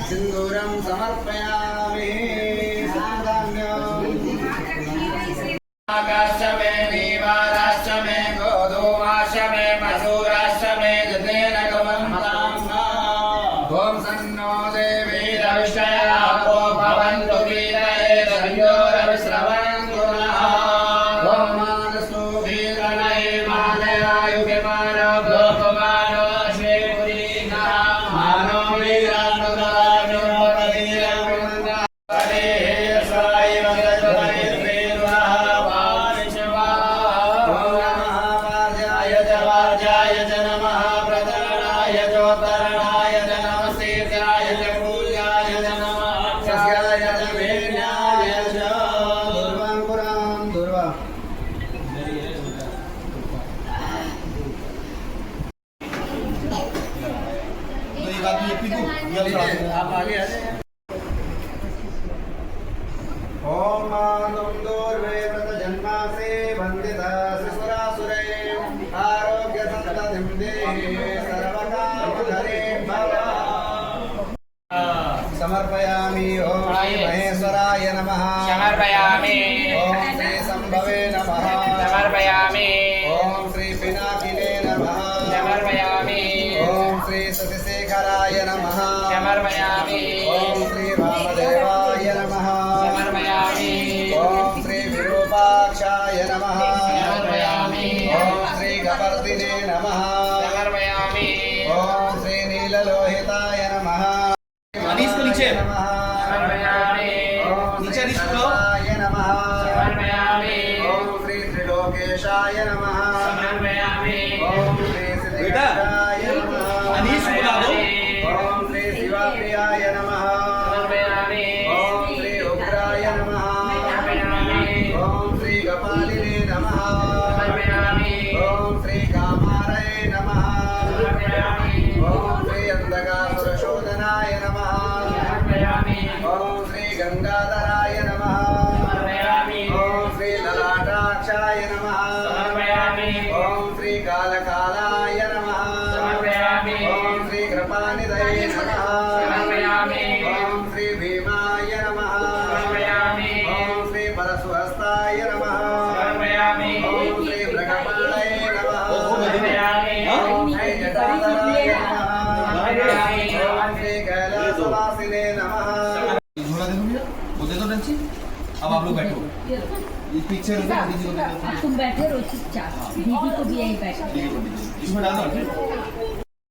सिंदूरं समर्पयामि आकाशमे दीवाराश्रमे गोधूमाश्रमे मसूराश्रमे जतेन ॐ सन्नो देवी रविष्टयापो भवन्तु वीरये संयोरविश्रवन्तु नः ॐ मानसो वीरणये मानयायुभिमानो गोपमानो श्रीपुरीनः मानो वीरानुराजो वीरमुनः आप आगे आ जाए। ओम मानुं दूर्वे व्रत जन्मासे वंदिता सुरासुरे आरोग्य संततिं देहि सर्वकामधरे भव समर्पयामि। ओम श्री महेश्वराय नमः समर्पयामि। ओम श्री संभवे नमः समर्पयामि। ओम श्री पिनाकिने नमः समर्पयामि। ओम श्री शशिशेखराय नमः समर्पयामि। ओम श्री वामदेवाय नमः समर्पयामि। ओम श्री विरूपाक्षाय नमः समर्पयामि। ओम श्री गवर्धिने नमः समर्पयामि। ओम श्री नीललोहिताय नमः अनीस को नीचे समर्पयामि। ओम नीचे नीचे नमः समर्पयामि। ओम श्री त्रिलोकेशाय नमः समर्पयामि। ओम श्री सिद्धिविनायकाय नमः अनीस को ला दो। ओम श्री शिवप्रियाय नमः समर्पयामि। ओम श्री उग्राय नमः समर्पयामि। ओम श्री कपालिने नमः समर्पयामि। ओम श्री कामारये नमः समर्पयामि। ओम श्री अंधकासुरशोधनाय नमः समर्पयामि। ओम श्री गंगाधराय नमः समर्पयामि। ओम श्री ललाटाक्षाय नमः समर्पयामि। ओम श्री कालकालाय नमः समर्पयामि। ओम श्री कृपानिधये नमः समर्पयामि। ओम श्री भीमाय नमः समर्पयामि। ओम श्री परशुहस्ताय नमः समर्पयामि। ओम श्री मृगपालये नमः समर्पयामि। ओम श्री जटाधराय नमः समर्पयामि। ओम श्री कैलासवासिने नमः। झोला देखो भैया, वो दे दो डंची। अब आप लोग बैठो। ये पीछे रखो, दीदी को दे दो। तुम बैठे रहो चुपचाप, दीदी को भी यहीं बैठो। इसमें डाल दो।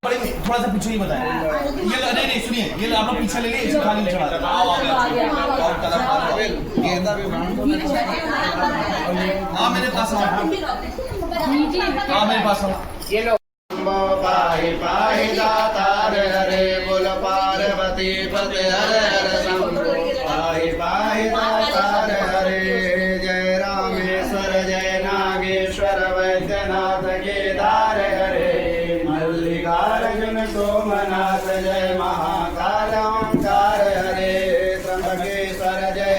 बड़े थोड़ा सा पीछे ही बताएं। ये नहीं नहीं सुनिए, ये आप लोग पीछे ले लिए, इसको खाली चढ़ा दो। और कलर गेंदा भी बांध दो। हाँ मेरे पास आओ। हाँ मेरे पास आओ। ये लो। पाहि पाहि दातार हरे बोल पार्वती पते हरे हरे शंभो पाहि पाहि दातार हरे जय रामेश्वर जय नागेश्वर वैद्यनाथ केदार हरे मल्लिकार्जुन सोमनाथ जय